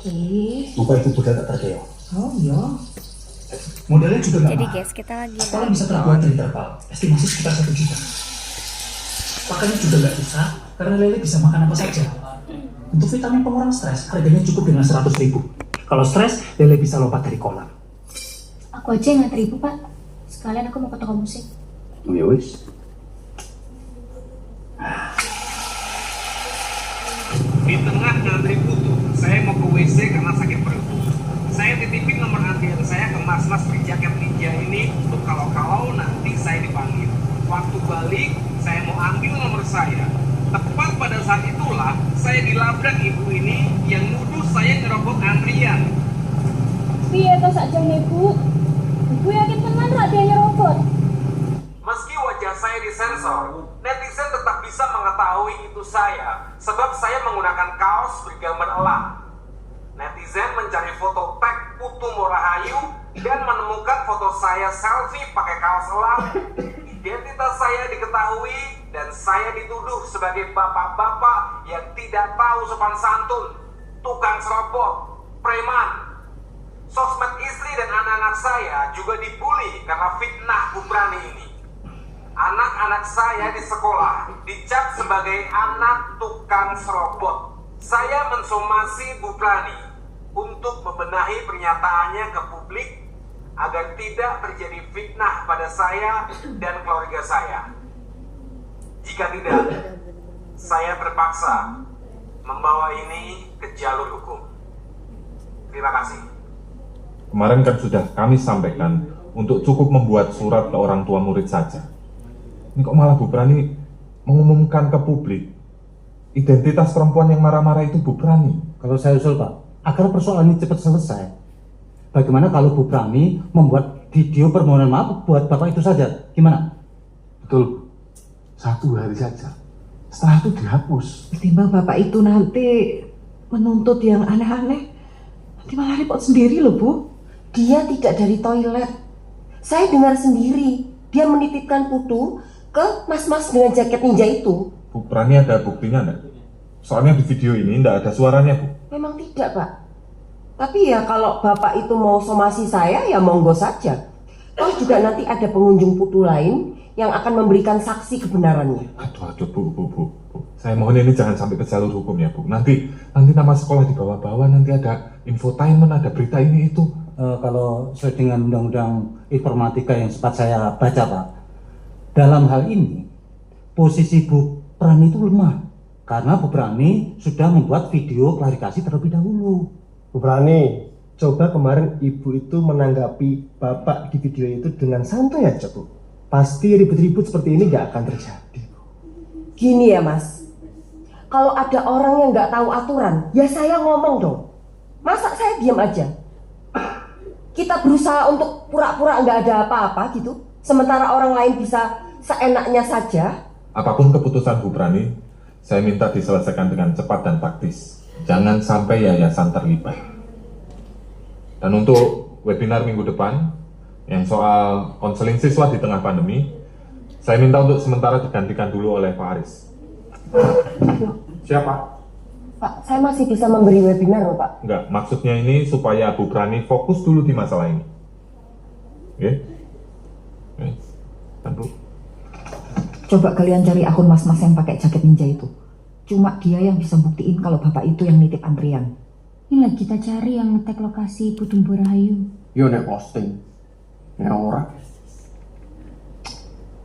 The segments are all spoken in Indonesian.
Muka ibu udah tak terkeok. Oh iya. Modelnya juga nggak Jadi mahal. guys, kita lagi Sekolah bisa terbuat dari terpal, estimasi sekitar 1 juta. Pakannya juga nggak susah, karena lele bisa makan apa saja. Untuk vitamin pengurang stres, harganya cukup dengan 100.000. Kalau stres, lele bisa lompat dari kolam. Aku aja yang nganter ibu, Pak. Sekalian aku mau ke toko musik. Oh ya wis. Di tengah ngantri butuh, saya mau ke WC karena sakit perut. Saya titipin nomor antrian saya ke mas-mas berjaket ninja ini untuk kalau nanti saya dipanggil. Waktu balik, saya mau ambil nomor saya. Tepat pada saat itulah, saya dilabrak ibu ini yang nuduh saya ngerobot antrian. Piye to sakjane, Bu? Ibu yakin tenan ra dia nyerobot? Meski wajah saya disensor, netizen tetap bisa mengetahui itu saya, sebab saya menggunakan kaos bergambar elang. Netizen mencari foto tag Putu Morahayu dan menemukan foto saya selfie pakai kaos elang. Identitas saya diketahui dan saya dituduh sebagai bapak-bapak yang tidak tahu sopan santun, tukang serobot, preman. Sosmed istri dan anak-anak saya juga dibully karena fitnah Bu Prani ini. Anak-anak saya di sekolah dicap sebagai anak tukang serobot. Saya mensomasi Bu Prani untuk membenahi pernyataannya ke publik agar tidak terjadi fitnah pada saya dan keluarga saya. Jika tidak, saya terpaksa membawa ini ke jalur hukum. Terima kasih. Kemarin kan sudah kami sampaikan untuk cukup membuat surat ke orang tua murid saja. Ini kok malah Bu Prani mengumumkan ke publik identitas perempuan yang marah-marah itu Bu Prani. Kalau saya usul, Pak, agar persoalan ini cepat selesai. Bagaimana kalau Bu Prani membuat video permohonan maaf buat Bapak itu saja? Gimana? Betul, 1 hari saja. Setelah itu dihapus. Ketimbang Bapak itu nanti menuntut yang aneh-aneh, nanti malah repot sendiri loh, Bu. Dia tidak dari toilet. Saya dengar sendiri, dia menitipkan Putu ke mas-mas dengan jaket ninja itu. Bu Prani ada buktinya enggak? Soalnya di video ini enggak ada suaranya, Bu. Memang tidak, Pak. Tapi ya kalau Bapak itu mau somasi saya, ya monggo saja. Toh juga nanti ada pengunjung Putu lain yang akan memberikan saksi kebenarannya. Aduh, Bu. Saya mohon ini jangan sampai ke jalur hukum ya, Bu. Nanti nama sekolah dibawa-bawa, nanti ada infotainment, ada berita ini itu. Kalau sesuai dengan undang-undang informatika yang sempat saya baca, Pak, dalam hal ini posisi Bu Prani itu lemah karena Bu Prani sudah membuat video klarifikasi terlebih dahulu. Bu Prani, coba kemarin ibu itu menanggapi bapak di video itu dengan santai aja, Bu. Pasti ribut-ribut seperti ini nggak akan terjadi. Gini ya, Mas, kalau ada orang yang nggak tahu aturan, ya saya ngomong dong. Masa saya diam aja? Kita berusaha untuk pura-pura nggak ada apa-apa gitu, sementara orang lain bisa seenaknya saja. Apapun keputusan Bu Prani, saya minta diselesaikan dengan cepat dan taktis. Jangan sampai yayasan terlibat. Dan untuk webinar minggu depan, yang soal konseling siswa di tengah pandemi, saya minta untuk sementara digantikan dulu oleh Pak Aris. Siapa? Pak, saya masih bisa memberi webinar loh, Pak. Enggak, maksudnya ini supaya Bu Prani fokus dulu di masalah ini. Oke? Dan Bu? Coba kalian cari akun mas-mas yang pakai jaket ninja itu. Cuma dia yang bisa buktiin kalau Bapak itu yang nitip antrian. Ini lagi kita cari yang ngetek lokasi Putu Morahayu. Yo nek posting. Ya ora.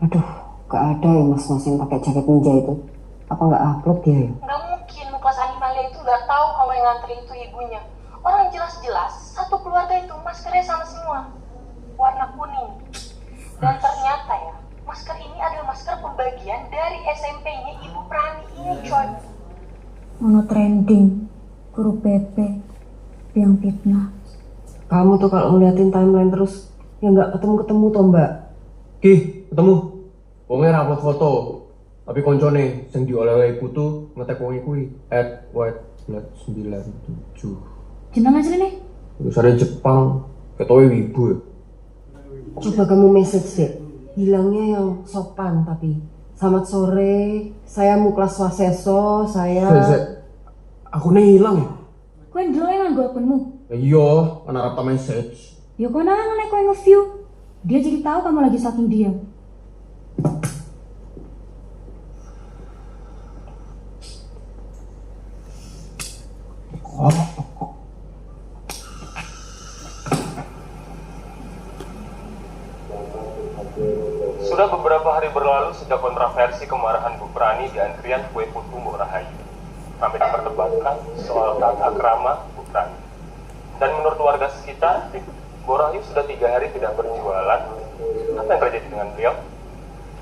Aduh, gak ada ya mas-mas yang pakai jaket ninja itu. Apa nggak upload dia ya? Nggak mungkin Lukas Animalia itu nggak tahu kalau yang ngantri itu ibunya. Orang jelas-jelas satu keluarga itu maskernya sama semua, warna kuning. Dan ternyata ya, masker ini adalah masker pembagian dari SMP-nya Ibu Prani ini, coy. Mono trending, guru PP, yang fitnah. Kamu tuh kalau ngeliatin timeline terus, ya nggak ketemu-ketemu toh, Mbak. Ketemu. Wongnya rapot foto. Tapi koncone sing dioleh-oleh ibu tuh ngetek wong kuwi @whiteblood97. Jeneng asli nih? Tulisannya Jepang, ketowe wibu. Coba kamu message deh. Bilangnya yang sopan tapi. Selamat sore, saya Muklas Waseso, saya... Aku nih hilang ya? Kowe ndelok nganggo akunmu. Iya, ana rapta message. Ya kowe nang nek kowe nge-view. Dia jadi tahu kamu lagi stalking dia. Sudah beberapa hari berlalu sejak kontroversi kemarahan Bu Prani di antrian kue putu Mbok Rahayu. Kami diperdebatkan soal tata krama Bu Prani. Dan menurut warga sekitar, Mbok Rahayu sudah 3 hari tidak berjualan. Apa yang terjadi dengan beliau?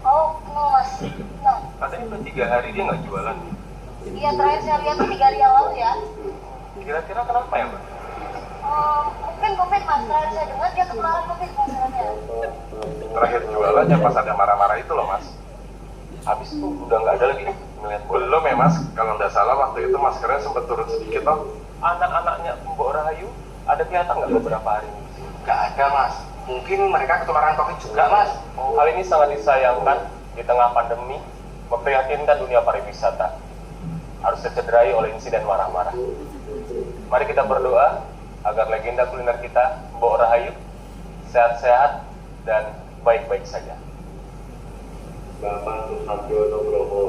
Oh, kenal mas. Nah, Katanya udah 3 hari dia nggak jualan. iya terakhir saya lihat tuh 3 hari yang lalu ya. Kira-kira kenapa ya, Mbak? Mungkin COVID mas, terakhir saya dengar dia ketularan COVID masalahnya. Terakhir jualannya pas ada marah-marah itu loh, Mas. Habis itu udah nggak ada lagi ngeliat belum ya, Mas. Kalau nggak salah waktu itu maskernya sempat turun sedikit toh. Anak-anaknya Mbok Rahayu ada kelihatan nggak beberapa hari ini? Nggak ada, Mas. Mungkin mereka ketularan COVID juga, Mas. Hal ini sangat disayangkan di tengah pandemi, memprihatinkan dunia pariwisata. Harus tercederai oleh insiden marah-marah. Mari kita berdoa agar legenda kuliner kita, Mbok Rahayu, sehat-sehat dan baik-baik saja. Bapak Susatyo Nugroho.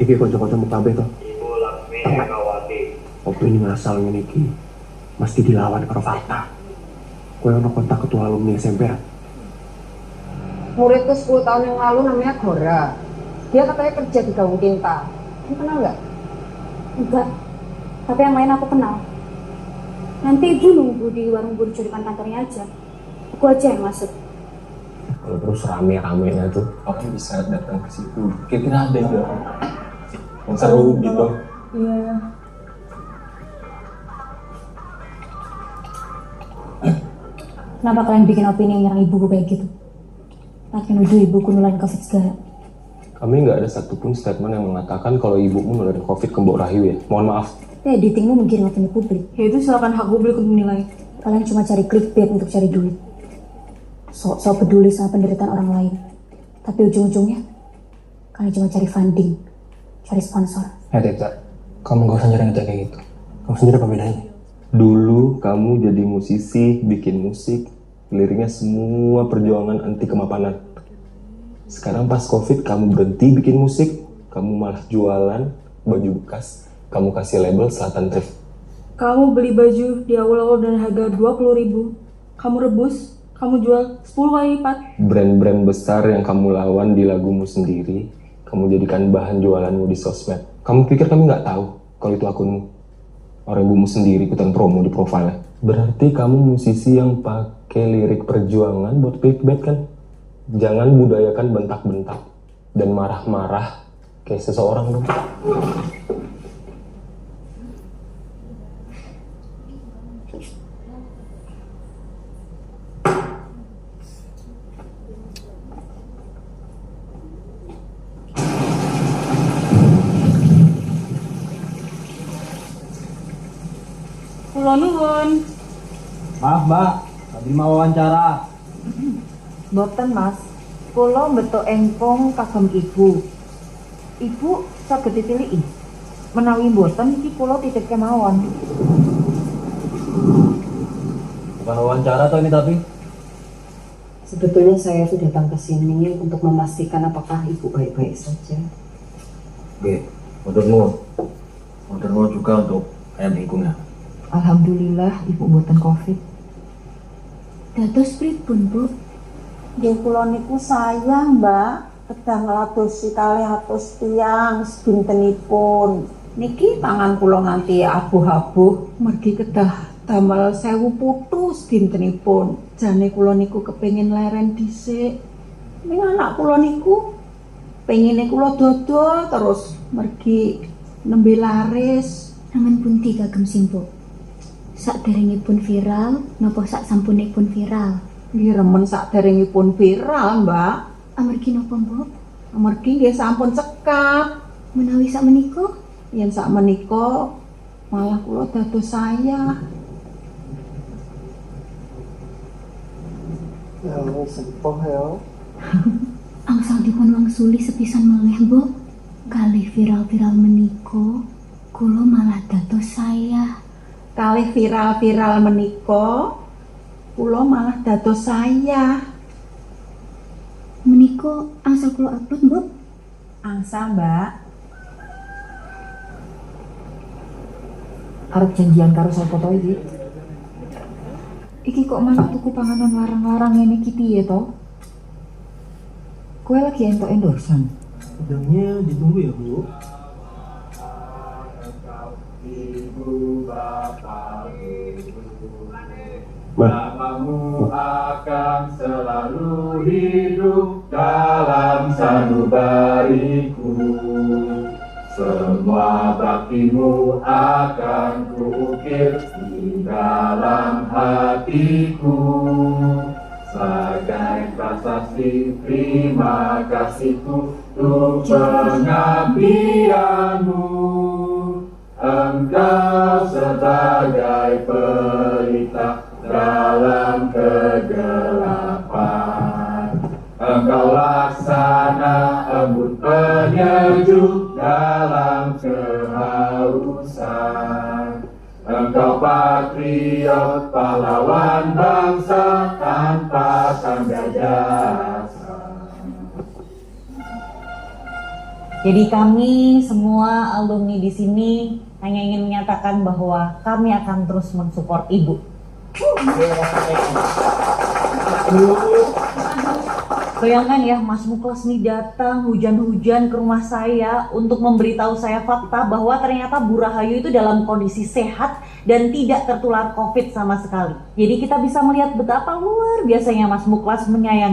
Iki kanca-kanca kabeh to. Ibu Laksmi Megawati. Opini ngasal ngene iki mesti dilawan karo fakta. Kowe ono kontak ketua alumni SMP ya? Muridku 10 tahun yang lalu namanya Gora. Dia katanya kerja di Gaung Tinta. Kamu kenal nggak? Enggak. Tapi yang lain aku kenal. Nanti ibu nunggu di warung buru di depan kantornya aja. Aku aja yang masuk. Kalau terus rame-ramenya tuh, Aku bisa datang ke situ. Kira-kira ada yang seru gitu. Iya. Kenapa kalian bikin opini yang nyerang ibuku kayak gitu? Makin nuduh ibuku nularin COVID segala. Kami nggak ada satupun statement yang mengatakan kalau ibumu nularin COVID ke Mbok Rahayu ya. Mohon maaf. Editingmu menggiring opini publik. Ya itu silakan hak publik untuk menilai. Kalian cuma cari clickbait untuk cari duit. Sok-sok peduli sama penderitaan orang lain. Tapi ujung-ujungnya, kalian cuma cari funding, cari sponsor. Teta, kamu gak usah nyerang kayak gitu. Kamu sendiri apa bedanya? Dulu kamu jadi musisi, bikin musik, liriknya semua perjuangan anti kemapanan. Sekarang pas COVID kamu berhenti bikin musik, kamu malah jualan baju bekas, kamu kasih label Selatan Thrift. Kamu beli baju di awal-awal dan harga 20.000. Kamu rebus, kamu jual 10 kali lipat. Brand-brand besar yang kamu lawan di lagumu sendiri, kamu jadikan bahan jualanmu di sosmed. Kamu pikir kami nggak tahu kalau itu akunmu? Orang ibumu sendiri ikutan promo di profilnya. Berarti kamu musisi yang pakai lirik perjuangan buat clickbait kan? Jangan budayakan bentak-bentak dan marah-marah kayak seseorang dong. Kula nuwun. Maaf mbak, tadi mau wawancara. Boten mas, kula beto engkong kagem ibu. Ibu saged ditilihi. Menawi boten iki kula titip kemawon. Bukan wawancara toh ini tapi? Sebetulnya saya tuh datang ke sini untuk memastikan apakah ibu baik-baik saja. Oke, Modern juga untuk ayam ingkungnya. Alhamdulillah ibu boten covid. Dados pripun, Bu? Nggih kula niku sayang, Mbak, kedah ngladosi 200 tiyang sedintenipun. Niki tangan kula nganti abuh-abuh mergi kedah damel 1000 putu sedintenipun. Jane kula niku kepengin leren dhisik. Ning anak kula niku pengine kula dodol terus mergi nembe laris. Namun pundi kagem Simbo? Sakderengipun viral, napa sak sampunipun viral? Nggih remen sakderengipun viral, Mbak. Amargi napa, Mbok? Amargi nggih sampun cekap. Menawi sak menika, Yen sak menika malah kula dados saya. Ya wis sepuh ya. angsal dipun wangsuli sepisan malih, Mbok. Kali viral-viral meniko, kulo malah dados saya. Kalih viral-viral meniko, kulo malah dados saya. Meniko angsal kulo upload, Mbok. Angsa, Mbak. Arep janjian karo sapa to iki? Iki kok malah tuku panganan larang-larang ngene iki piye to? Kowe lagi entuk endorsan. Udangnya ditunggu ya, Bu. Namamu akan selalu hidup dalam sanubariku. Semua baktimu akan kuukir di dalam hatiku. Sebagai prasasti terima kasihku untuk pengabdianmu. Engkau sebagai pelita dalam kegelapan. Engkau laksana embun penyejuk dalam kehausan. Engkau patriot pahlawan bangsa tanpa tanda jasa. Jadi kami semua alumni di sini hanya ingin menyatakan bahwa kami akan terus mensupport Ibu. Bayangkan ya, Mas Muklas nih datang hujan-hujan ke rumah saya untuk memberitahu saya fakta bahwa ternyata Bu Rahayu itu dalam kondisi sehat dan tidak tertular COVID sama sekali. Jadi kita bisa melihat betapa luar biasanya Mas Muklas menyayangi